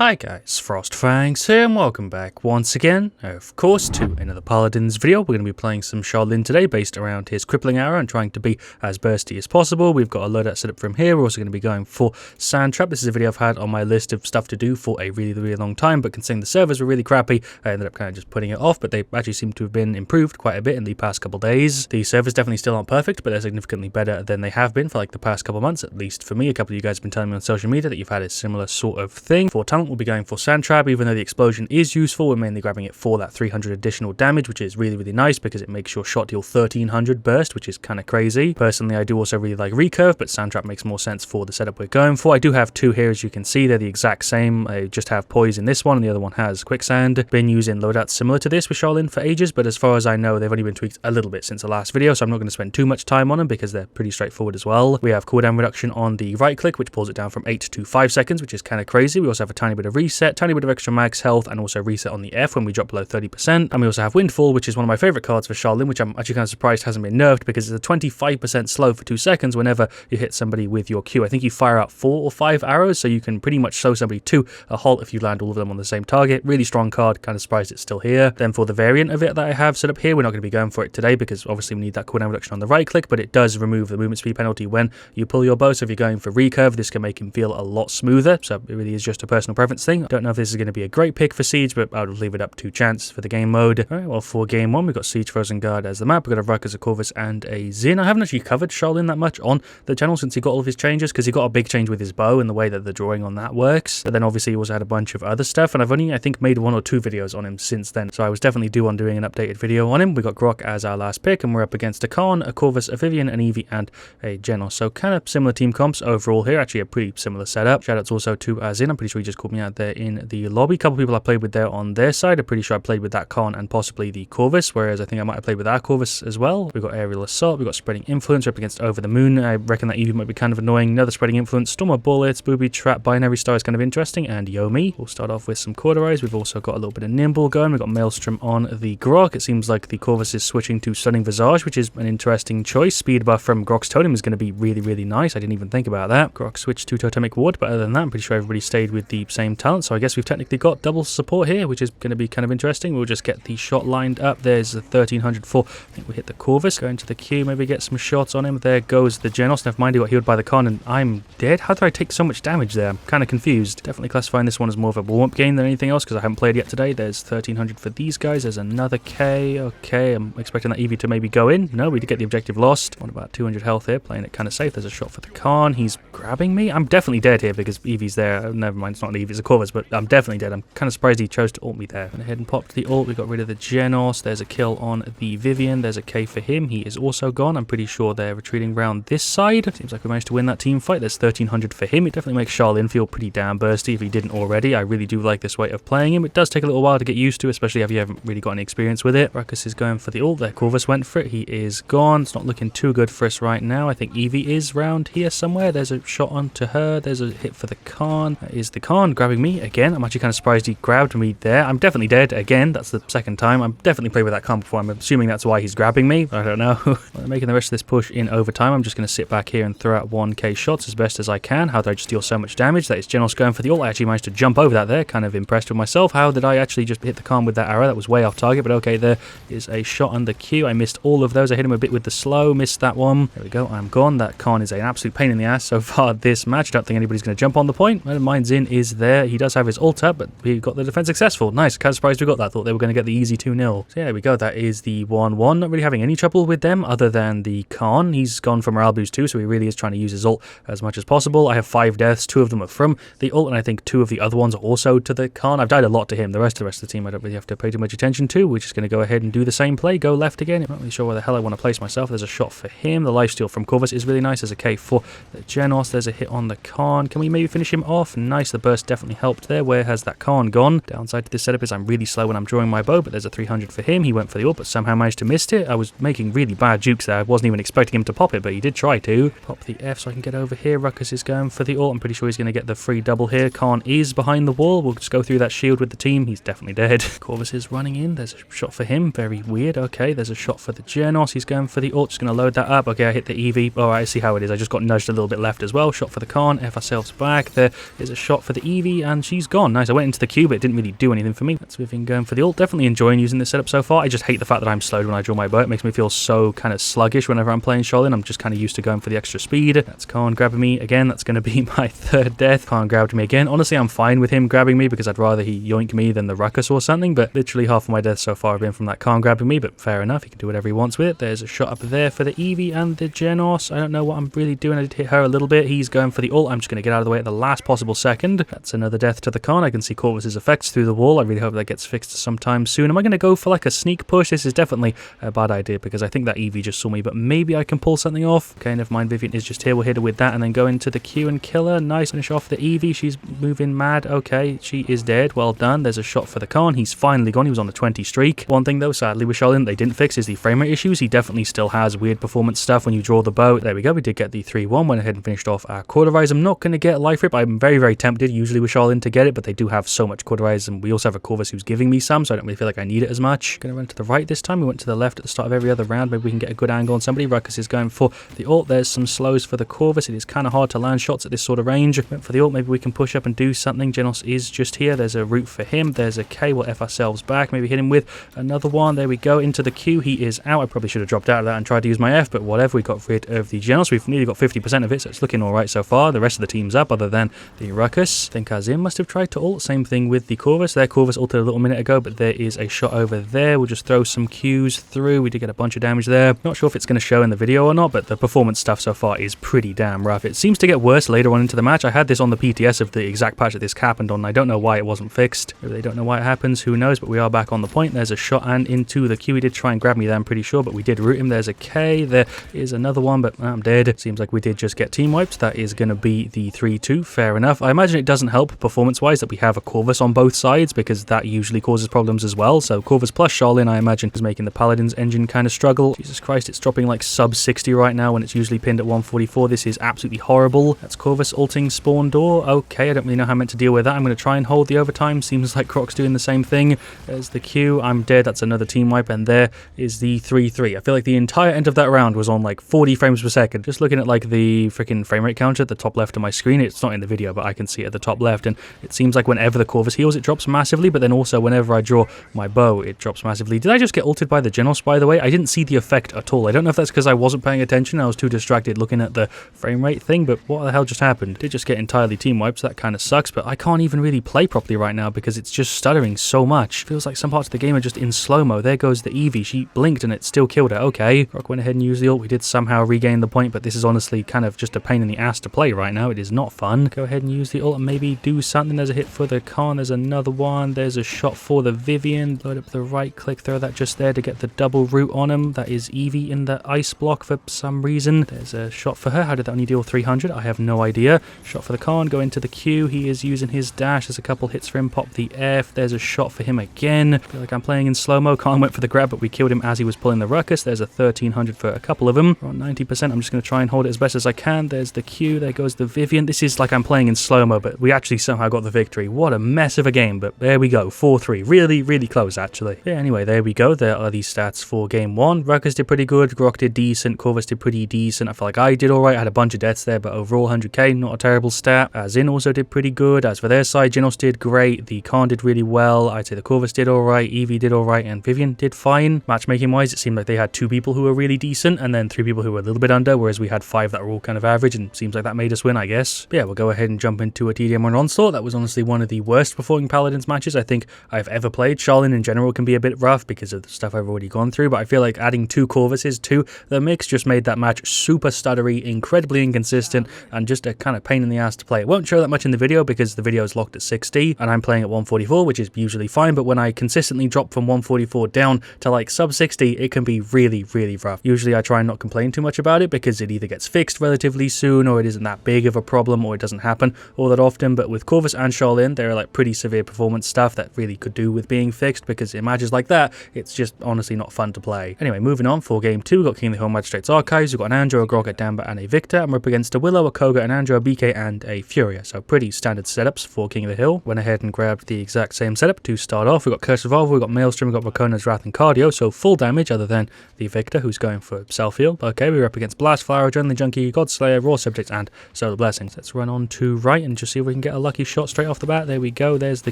Hi guys, FrostFangs here and welcome back once again, of course, to another Paladins video. We're going to be playing some Paladin today based around his crippling arrow and trying to be as bursty as possible. We've got a loadout set up from here. We're also going to be going for Sand Trap. This is a video I've had on my list of stuff to do for a really long time, but considering the servers were really crappy, I ended up kind of just putting it off, but they actually seem to have been improved quite a bit in the past couple days. The servers definitely still aren't perfect, but they're significantly better than they have been for like the past couple months, at least for me. A couple of you guys have been telling me on social media that you've had a similar sort of thing. For talent, we'll be going for Sand Trap. Even though the explosion is useful, we're mainly grabbing it for that 300 additional damage, which is really nice because it makes your shot deal 1300 burst, which is kind of crazy. Personally, I do also really like recurve, but Sand Trap makes more sense for the setup we're going for. I do have two here, as you can see. They're the exact same. I just have poise in this one, and the other one has quicksand. Been using loadouts similar to this with Shaolin for ages, but as far as I know, they've only been tweaked a little bit since the last video, so I'm not going to spend too much time on them because they're pretty straightforward as well. We have cooldown reduction on the right click, which pulls it down from 8 to 5 seconds, which is kind of crazy. We also have a tiny bit of reset, tiny bit of extra max health, and also reset on the F when we drop below 30%. And we also have Windfall, which is one of my favorite cards for Shaolin, which I'm actually kind of surprised hasn't been nerfed because it's a 25% slow for 2 seconds whenever you hit somebody with your Q. I think you fire out 4 or 5 arrows, so you can pretty much slow somebody to a halt if you land all of them on the same target. Really strong card, kind of surprised it's still here. Then for the variant of it that I have set up here, we're not going to be going for it today because obviously we need that cooldown reduction on the right click, but it does remove the movement speed penalty when you pull your bow, so if you're going for recurve, this can make him feel a lot smoother, so it really is just a personal preference thing. I don't know if this is going to be a great pick for Siege, but I'll leave it up to chance for the game mode. Alright, well, for game 1, we've got Siege, Frozen Guard as the map. We've got a Ruckus, a Corvus, and a Zin. I haven't actually covered Shaolin that much on the channel since he got all of his changes, because he got a big change with his bow and the way that the drawing on that works. But then obviously he also had a bunch of other stuff, and I've only, I think, made 1 or 2 videos on him since then, so I was definitely due on doing an updated video on him. We got Grok as our last pick, and we're up against a Khan, a Corvus, a Vivian, an Eevee, and a Genos. So kind of similar team comps overall here, actually a pretty similar setup. Shoutouts also to Zin. I'm pretty sure he just called me out there in the lobby. A couple people I played with there on their side. I'm pretty sure I played with that Khan and possibly the Corvus, whereas I think I might have played with our Corvus as well. We've got Aerial Assault, we've got Spreading Influence, we're up against Over the Moon. I reckon that Eevee might be kind of annoying. Another Spreading Influence, Storm of Bullets, Booby Trap, Binary Star is kind of interesting, and Yomi. We'll start off with some Cauterize. We've also got a little bit of Nimble going. We've got Maelstrom on the Grok. It seems like the Corvus is switching to Stunning Visage, which is an interesting choice. Speed buff from Grok's Totem is going to be really nice. I didn't even think about that. Grok switched to Totemic Ward, but other than that, I'm pretty sure everybody stayed with the same talent, so I guess we've technically got double support here, which is going to be kind of interesting. We'll just get the shot lined up. There's the 1300 for, I think we hit the Corvus. Go into the Q, maybe get some shots on him. There goes the Genos. Never mind, he got healed by the Con, and I'm dead. How did I take so much damage there? I'm kind of confused. Definitely classifying this one as more of a warm-up game than anything else because I haven't played yet today. There's 1300 for these guys. There's another K. Okay, I'm expecting that Eevee to maybe go in. No, we did get the objective lost. What about 200 health here? Playing it kind of safe. There's a shot for the Con. He's grabbing me. I'm definitely dead here because Eevee's there. Oh, never mind, it's not an Eevee, it's a Corvus, but I'm definitely dead. I'm kind of surprised he chose to ult me there. Went ahead and popped the ult. We got rid of the Genos. There's a kill on the Vivian. There's a K for him. He is also gone. I'm pretty sure they're retreating around this side. Seems like we managed to win that team fight. There's 1300 for him. It definitely makes Shaolin feel pretty damn bursty if he didn't already. I really do like this way of playing him. It does take a little while to get used to, especially if you haven't really got any experience with it. Ruckus is going for the ult. There, Corvus went for it. He is gone. It's not looking too good for us right now. I think Eevee is round here somewhere. There's a shot onto her. There's a hit for the Khan. That is the Khan grabbing me again. I'm actually kind of surprised he grabbed me there. I'm definitely dead again. That's the second time. I'm definitely played with that Khan before. I'm assuming that's why he's grabbing me. I don't know. Well, making the rest of this push in overtime. I'm just going to sit back here and throw out 1k shots as best as I can. How did I just deal so much damage? That is Genos going for the ult. I actually managed to jump over that there. Kind of impressed with myself. How did I actually just hit the Khan with that arrow? That was way off target, but okay, there is a shot under Q. I missed all of those. I hit him a bit with the slow. Missed that one. There we go. I'm gone. That Khan is an absolute pain in the ass so far this match. I don't think anybody's going to jump on the point. Mine Zin is there. He does have his ult up, but we got the defense successful. Nice. Kind of surprised we got that. Thought they were going to get the easy 2-0. So yeah, there we go. That is the 1-1. Not really having any trouble with them other than the Khan. He's gone for morale boost too, so he really is trying to use his ult as much as possible. I have 5 deaths. 2 of them are from the ult, and I think 2 of the other ones are also to the Khan. I've died a lot to him. The rest of the team I don't really have to pay too much attention to. We're just going to go ahead and do the same play. Go left again. I'm not really sure where the hell I want to place myself. There's a shot for him. The lifesteal from Corvus is really nice. There's a K for the Genos. There's a hit on the Khan. Can we maybe finish him off? Nice. The burst definitely helped there. Where has that Khan gone? Downside to this setup is I'm really slow when I'm drawing my bow, but there's a 300 for him. He went for the ult, but somehow managed to miss it. I was making really bad jukes there. I wasn't even expecting him to pop it, but he did try to. Pop the F so I can get over here. Ruckus is going for the ult. I'm pretty sure he's going to get the free double here. Khan is behind the wall. We'll just go through that shield with the team. He's definitely dead. Corvus is running in. There's a shot for him. Very weird. Okay, there's a shot for the Genos. He's going for the ult. Just going to load that up. Okay, I hit the Eevee. Alright, I see how it is. I just got nudged a little bit left as well. Shot for the Khan. F ourselves back. There is a shot for the Eevee. Eevee, and she's gone. Nice, I went into the queue, but it didn't really do anything for me. That's Vivian going for the ult. Definitely enjoying using this setup so far. I just hate the fact that I'm slowed when I draw my bow. It makes me feel so kind of sluggish whenever I'm playing Shaolin. I'm just kind of used to going for the extra speed. That's Khan grabbing me again. That's going to be my third death. Khan grabbed me again. Honestly, I'm fine with him grabbing me because I'd rather he yoink me than the ruckus or something, but literally half of my deaths so far have been from that Khan grabbing me, but fair enough. He can do whatever he wants with it. There's a shot up there for the Eevee and the Genos. I don't know what I'm really doing. I did hit her a little bit. He's going for the ult. I'm just going to get out of the way at the last possible second. That's another death to the Khan. I can see Corvus's effects through the wall. I really hope that gets fixed sometime soon. Am I going to go for like a sneak push? This is definitely a bad idea because I think that Eevee just saw me, but maybe I can pull something off. Okay, never mind. Vivian is just here. We'll hit her with that and then go into the queue and kill her. Nice. Finish off the Eevee. She's moving mad. Okay, she is dead. Well done. There's a shot for the Khan. He's finally gone. He was on a 20 streak. One thing though, sadly with Shaolin, they didn't fix is the frame rate issues. He definitely still has weird performance stuff when you draw the bow. There we go. We did get the 3-1. Went ahead and finished off our Cauterize. I'm not going to get Life Rip. I'm very, very tempted usually with Shaolin to get it, but they do have so much Cauterize, and we also have a Corvus who's giving me some, so I don't really feel like I need it as much. Going to run to the right this time. We went to the left at the start of every other round. Maybe we can get a good angle on somebody. Ruckus is going for the ult. There's some slows for the Corvus. It is kind of hard to land shots at this sort of range. Went for the ult. Maybe we can push up and do something. Genos is just here. There's a route for him. There's a K. We'll F ourselves back. Maybe hit him with another one. There we go. Into the queue. He is out. I probably should have dropped out of that and tried to use my F, but whatever. We got rid of the Genos. We've nearly got 50% of it, so it's looking alright so far. The rest of the team's up other than the Ruckus. I think Azim must have tried to ult. Same thing with the Corvus. Their Corvus ulted a little minute ago, but there is a shot over there. We'll just throw some Qs through. We did get a bunch of damage there. Not sure if it's going to show in the video or not, but the performance stuff so far is pretty damn rough. It seems to get worse later on into the match. I had this on the PTS of the exact patch that this happened on. I don't know why it wasn't fixed. Maybe they don't know why it happens. Who knows? But we are back on the point. There's a shot and into the Q. He did try and grab me there, I'm pretty sure, but we did root him. There's a K. There is another one, but I'm dead. Seems like we did just get team wiped. That is going to be the 3-2. Fair enough. I imagine it doesn't help performance-wise that we have a Corvus on both sides because that usually causes problems as well. So Corvus plus Shaolin, I imagine, is making the Paladins engine kind of struggle. Jesus Christ, it's dropping like sub 60 right now when it's usually pinned at 144. This is absolutely horrible. That's Corvus ulting spawn door. Okay, I don't really know how I'm meant to deal with that. I'm going to try and hold the overtime. Seems like Croc's doing the same thing. There's the Q. I'm dead. That's another team wipe. And there is the 3-3. I feel like the entire end of that round was on like 40 frames per second. Just looking at like the freaking frame rate counter at the top left of my screen. It's not in the video, but I can see it at the top left. And it seems like whenever the Corvus heals, it drops massively. But then also whenever I draw my bow, it drops massively. Did I just get ulted by the Genos, by the way? I didn't see the effect at all. I don't know if that's because I wasn't paying attention. I was too distracted looking at the frame rate thing, but what the hell just happened? Did just get entirely team wipes. That kind of sucks, but I can't even really play properly right now because it's just stuttering so much. Feels like some parts of the game are just in slow-mo. There goes the Eevee. She blinked and it still killed her. Okay, Rock went ahead and used the ult. We did somehow regain the point, but this is honestly kind of just a pain in the ass to play right now. It is not fun. Go ahead and use the ult and maybe do something. There's a hit for the Khan. There's another one. There's a shot for the Vivian. Load up the right click. Throw that just there to get the double root on him. That is Eevee in the ice block for some reason. There's a shot for her. How did that only deal 300? I have no idea. Shot for the Khan. Go into the Q. He is using his dash. There's a couple hits for him. Pop the F. There's a shot for him again. Feel like I'm playing in slow-mo. Khan went for the grab, but we killed him as he was pulling the Ruckus. There's a 1300 for a couple of them. We're on 90%. I'm just going to try and hold it as best as I can. There's the Q. There goes the Vivian. This is like I'm playing in slow-mo, but we actually somehow got the victory. What a mess of a game, but there we go. 4-3. Really, really close, actually. Yeah, anyway, there we go. There are the stats for game one. Ruckus did pretty good. Grok did decent. Corvus did pretty decent. I feel like I did alright. I had a bunch of deaths there, but overall 100k, not a terrible stat. Zin also did pretty good. As for their side, Genos did great. The Khan did really well. I'd say the Corvus did alright. Eevee did alright, and Vivian did fine. Matchmaking-wise, it seemed like they had 2 people who were really decent, and then 3 people who were a little bit under, whereas we had 5 that were all kind of average, and seems like that made us win, I guess. But yeah, we'll go ahead and jump into a TDM1 Onslaught. That was honestly one of the worst performing Paladins matches I think I've ever played. Shaolin in general can be a bit rough because of the stuff I've already gone through, but I feel like adding 2 Corvuses to the mix just made that match super stuttery, incredibly inconsistent, and just a kind of pain in the ass to play. It won't show that much in the video because the video is locked at 60, and I'm playing at 144, which is usually fine, but when I consistently drop from 144 down to like sub 60, it can be really, really rough. Usually I try and not complain too much about it because it either gets fixed relatively soon, or it isn't that big of a problem, or it doesn't happen all that often. But with Corvus and Shaolin, there are like pretty severe performance stuff that really could do with being fixed, because in matches like that, it's just honestly not fun to play. Anyway, moving on for game 2, we've got King of the Hill Magistrate's Archives. We've got an Andrew, a Grog, a Damba, and a Victor, and we're up against a Willow, a Koga, an Andrew, a BK, and a Furia. So pretty standard setups for King of the Hill. Went ahead and grabbed the exact same setup to start off. We've got Curse Revolver, we've got Maelstrom, we've got Rakona's Wrath and Cardio, so full damage other than the Victor, who's going for self-heal. Okay, we're up against Blast, Flower, Adrenaline Junkie, Godslayer, Raw Subjects, and Solar Blessings. Let's run on to right and just see if we can get get a lucky shot straight off the bat. There we go. There's the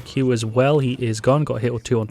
Q as well. He is gone. Got a hit or two on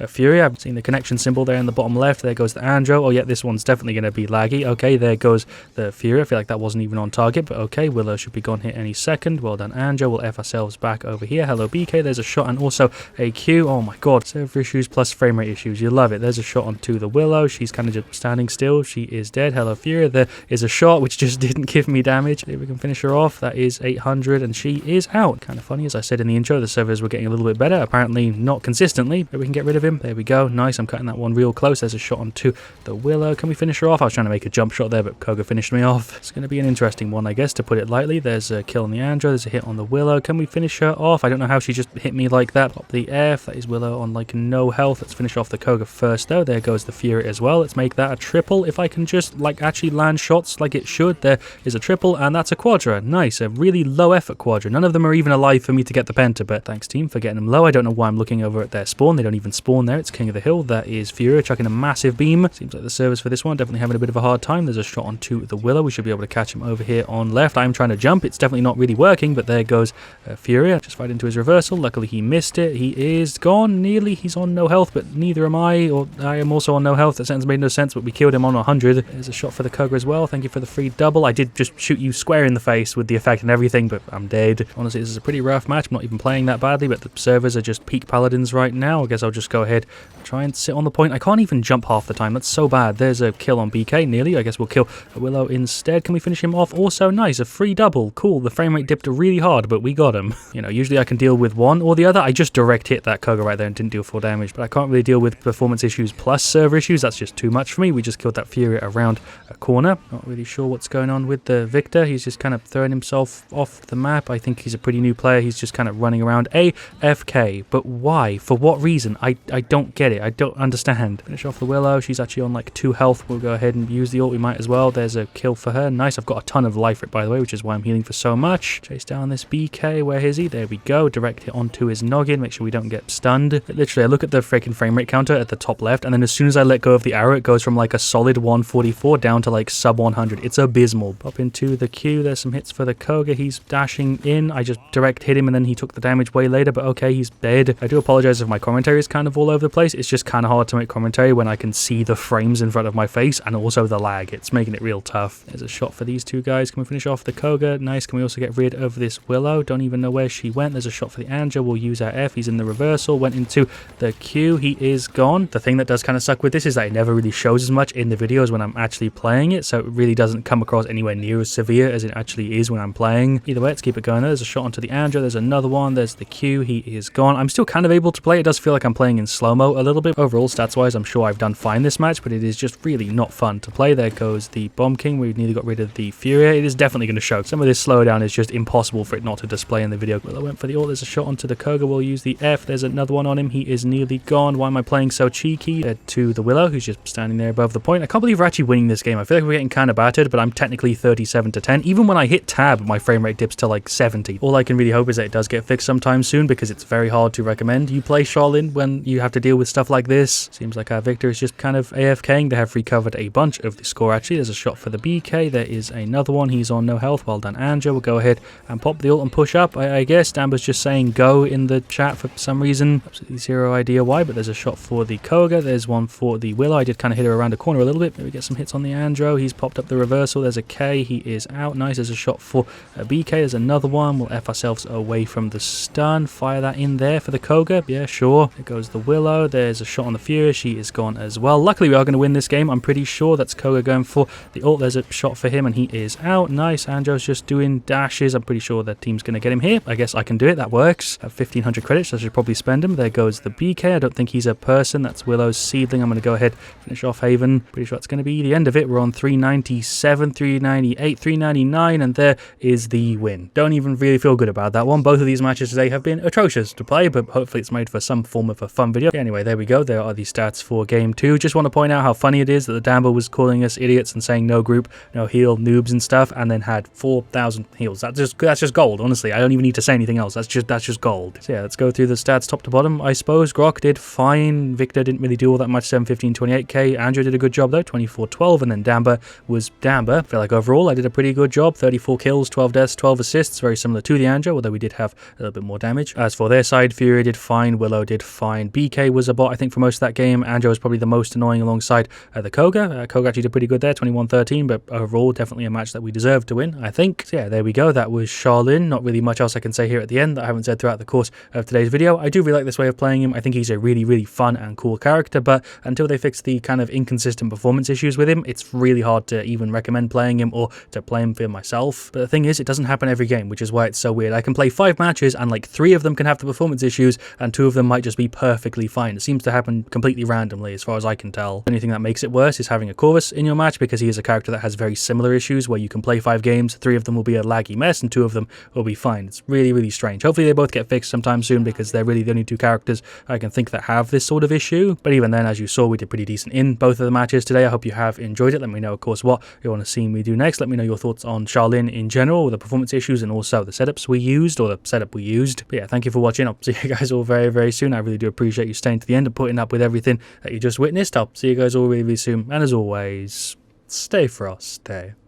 Fury. I've seen the connection symbol there in the bottom left. There goes the Andro. Oh yeah, this one's definitely going to be laggy. Okay, there goes the Fury. I feel like that wasn't even on target, but okay, Willow should be gone here any second. Well done, Andro. We'll F ourselves back over here. Hello, BK. There's a shot and also a Q. Oh my god, server issues plus frame rate issues. You love it. There's a shot onto the Willow. She's kind of just standing still. She is dead. Hello, Fury. There is a shot which just didn't give me damage. If we can finish her off, that is 800 and she is out. Kind of funny, as I said in the intro, the servers were getting a little bit better. Apparently not consistently, but we can get rid of him. There we go. Nice. I'm cutting that one real close. There's a shot onto the Willow. Can we finish her off? I was trying to make a jump shot there, but Koga finished me off. It's going to be an interesting one, I guess, to put it lightly. There's a kill on the Andro. There's a hit on the Willow. Can we finish her off? I don't know how she just hit me like that. Pop the F. That is Willow on like no health. Let's finish off the Koga first though. There goes the Fury as well. Let's make that a triple. If I can just like actually land shots like it should. There is a triple and that's a quadra. Nice. A really low effort quadra. None of them are even alive for me to get the penta, but thanks team for getting them low. I don't know why I'm looking over at their spawn. They don't even spawn there. It's King of the Hill. That is Fury chucking a massive beam. Seems like the servers for this one definitely having a bit of a hard time. There's a shot onto the Willow. We should be able to catch him over here on left. I'm trying to jump. It's definitely not really working, but there goes Fury. I just fired into his reversal. Luckily he missed it. He is gone nearly. He's on no health, but neither am I, or I am also on no health. That sentence made no sense, but we killed him on 100. There's a shot for the Koga as well. Thank you for the free double. I did just shoot you square in the face with the effect and everything, but I'm dead. Honestly, this is a pretty rough match. I'm not even playing that badly, but the servers are just peak Paladins right now. I guess I'll just go ahead and try and sit on the point. I can't even jump half the time. That's so bad. There's a kill on BK, nearly. I guess we'll kill Willow instead. Can we finish him off? Also nice. A free double. Cool. The frame rate dipped really hard, but we got him. You know, usually I can deal with one or the other. I just direct hit that Koga right there and didn't deal full damage, but I can't really deal with performance issues plus server issues. That's just too much for me. We just killed that Fury around a corner. Not really sure what's going on with the Victor. He's just kind of throwing himself off the map. I think he's a pretty new player. He's just kind of running around AFK. But why? For what reason? I don't get it. I don't understand. Finish off the Willow. She's actually on like 2 health. We'll go ahead and use the ult. We might as well. There's a kill for her. Nice. I've got a ton of life for it, by the way, which is why I'm healing for so much. Chase down this BK. Where is he? There we go. Direct it onto his noggin. Make sure we don't get stunned. Literally, I look at the freaking frame rate counter at the top left, and then as soon as I let go of the arrow, it goes from like a solid 144 down to like sub 100. It's abysmal. Pop into the Q. There's some hits for the Koga. He's dashing in. I just direct hit him, and then he took the damage way later, but okay, he's dead. I do apologize if my commentary is kind of all over the place. It's just kind of hard to make commentary when I can see the frames in front of my face and also the lag. It's making it real tough. There's a shot for these two guys. Can we finish off the Koga? Nice. Can we also get rid of this Willow? Don't even know where she went. There's a shot for the Andro. We'll use our F. He's in the reversal. Went into the Q. He is gone. The thing that does kind of suck with this is that it never really shows as much in the videos when I'm actually playing it, so it really doesn't come across anywhere near as severe as it actually is when I'm playing. Either way, let's keep it going. There's a shot onto the Andro. There's another one. There's the Q. He is gone. I'm still kind of able to play. It does feel like I'm playing in slow-mo a little bit. Overall, stats-wise, I'm sure I've done fine this match, but it is just really not fun to play. There goes the Bomb King. We've nearly got rid of the Fury. It is definitely going to show. Some of this slowdown is just impossible for it not to display in the video. Well, I went for the ult. There's a shot onto the Koga. We'll use the F. There's another one on him. He is nearly gone. Why am I playing so cheeky? To the Willow, who's just standing there above the point. I can't believe we're actually winning this game. I feel like we're getting kind of battered, but I'm technically 37 to 10. Even when I hit tab, my frame rate dips to like 70. All I can really hope is that it does get fixed sometime soon, because it's very hard to recommend you play Shaolin when you have to deal with stuff like this. Seems like our Victor is just kind of AFKing. They have recovered a bunch of the score actually. There's a shot for the BK. There is another one. He's on no health. Well done, Andrew. We'll go ahead and pop the ult and push up. I guess Damber's just saying go in the chat for some reason. Absolutely zero idea why, but there's a shot for the Koga. There's one for the Willow. I did kind of hit her around the corner a little bit. Maybe get some hits on the Andro. He's popped up the reversal. There's a K. He is out. Nice. There's a shot for a BK. There's another one. We'll F ourselves away from the stun. Fire that in there for the Koga. Yeah, sure. There goes the Willow. There's a shot on the Fury. She is gone as well. Luckily, we are going to win this game. I'm pretty sure that's Koga going for the ult. There's a shot for him, and he is out. Nice. Andro's just doing dashes. I'm pretty sure the team's going to get him here. I guess I can do it. That works. I have 1,500 credits. So I should probably spend them. There goes the BK. I don't think he's a person. That's Willow's seedling. I'm going to go ahead finish off Haven. Pretty sure that's going to be the end of it. We're on 397, 398, 399, and there is the win. Don't even really feel good about that one. Both of these matches today have been atrocious to play, but hopefully it's made for some form of a fun video. Anyway, there we go. There are the stats for game 2. Just want to point out how funny it is that the Dambo was calling us idiots and saying no group, no heal, noobs and stuff, and then had 4,000 heals. That's just gold, honestly. I don't even need to say anything else. That's just gold. So yeah, let's go through the stats top to bottom. I suppose Grok did fine. Victor didn't really do all that much, 715, 28k. Andrew did a good job though, 24, 12, and then Damber was Damber. I feel like overall I did a pretty good job. 34 kills, 12 deaths, 12 assists, very similar to the Anjo, although we did have a little bit more damage. As for their side, Fury did fine, Willow did fine, BK was a bot, I think, for most of that game. Anjo was probably the most annoying alongside the Koga. Koga actually did pretty good there, 21-13, but overall, definitely a match that we deserved to win, I think. So yeah, there we go. That was Charlin. Not really much else I can say here at the end that I haven't said throughout the course of today's video. I do really like this way of playing him. I think he's a really, really fun and cool character, but until they fix the kind of inconsistent performance issues with him, it's really hard to even recommend playing him or to play him for myself. But the thing is, it doesn't happen every game, which is why it's so weird. I can play 5 matches and like 3 of them can have the performance issues and 2 of them might just be perfectly fine. It seems to happen completely randomly as far as I can tell. The only thing that makes it worse is having a Corvus in your match, because he is a character that has very similar issues where you can play 5 games, 3 of them will be a laggy mess and 2 of them will be fine. It's really, really strange. Hopefully they both get fixed sometime soon, because they're really the only 2 characters I can think that have this sort of issue. But even then, as you saw, we did pretty decent in both of the matches today. I hope you have enjoyed it. Let me know, of course, what you want to see me do next. Let me know your thoughts on Charlin in general, the performance issues, and also the setups we used, or the setup we used. But yeah, thank you for watching. I'll see you guys all very, very soon. I really do appreciate you staying to the end and putting up with everything that you just witnessed. I'll see you guys all really, really soon. And as always, stay frosty.